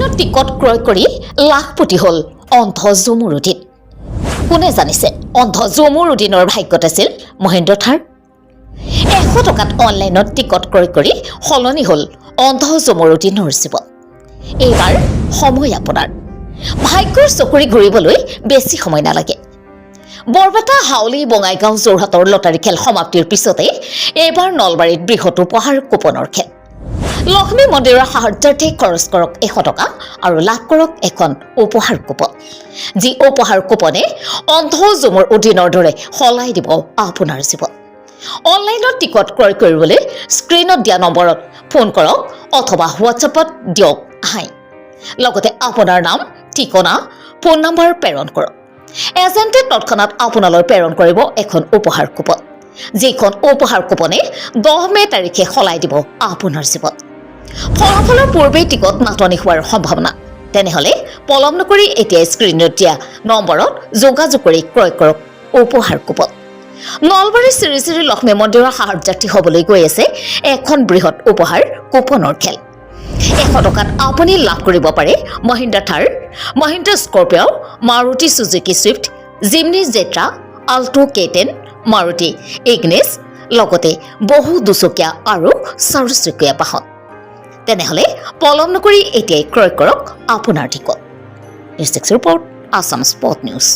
অনলাইনত টিকট ক্ৰয় কৰি লাখপতি হ'ল অন্ধ জমুৰুদ্দিন। কোনে জানিছে অন্ধ জমুৰুদ্দিনৰ ভাগ্যত আছিল মহেন্দ্ৰ থাৰ। 100 টকাত অনলাইনত টিকট ক্ৰয় কৰি সলনি হ'ল অন্ধ জমুৰুদ্দিনৰ জীৱন। এইবাৰ সময় আপোনাৰ ভাগ্যৰ চকুৰি ঘূৰিবলৈ বেছি সময় নালাগে। বৰপেটা, হাউলি, বঙাইগাঁও, যোৰহাটৰ লটাৰী খেল সমাপ্তিৰ পিছতে এইবাৰ নলবাৰীত বৃহৎ উপহাৰ কুপনৰ খেল। লক্ষ্মী মন্দিৰৰ সাহায্যাৰ্থে খৰচ কৰক 100 টকা আৰু লাভ কৰক এখন উপহাৰ কুপন, যি উপহাৰ কুপনে অন্ধ জমুৰুদ্দিনৰ দৰে সলাই দিব আপোনাৰ জীৱন। অনলাইনত টিকট ক্ৰয় কৰিবলৈ স্ক্ৰীনত দিয়া নম্বৰত ফোন কৰক অথবা হোৱাটছএপত দিয়ক হাই। লগতে আপোনাৰ নাম, ঠিকনা, ফোন নম্বৰ প্ৰেৰণ কৰক। এজেণ্টে তৎক্ষণাত আপোনালৈ প্ৰেৰণ কৰিব এখন উপহাৰ কুপন, যিখন উপহাৰ কুপনে 10 মে তাৰিখে সলাই দিব আপোনাৰ জীৱন। ফলাফলৰ পূৰ্বেই টিকট নাটনি হোৱাৰ সম্ভাৱনা। তেনেহ'লে পলম নকৰি এতিয়া স্ক্ৰীনত দিয়া নম্বৰত যোগাযোগ কৰি ক্ৰয় কৰক উপহাৰ কুপন। নলবাৰীৰ শ্ৰী শ্ৰী লক্ষ্মী মন্দিৰৰ সাহায্যাৰ্থী হ'বলৈ গৈ আছে এখন বৃহৎ উপহাৰ কুপনৰ খেল। 100 টকাত আপুনি লাভ কৰিব পাৰে Mahindra Thar, Mahindra Scorpio', Maruti Suzuki Swift, Jimny জেট্ৰা, আল্টো K10, মাৰুতি ইগনিছ, লগতে বহু দুচকীয়া আৰু চাৰিচকীয়া বাহন। তেনেহ'লে পলম নকৰি এতিয়াই ক্ৰয় কৰক আপোনাৰ ticket. News desk report, Assam spot news.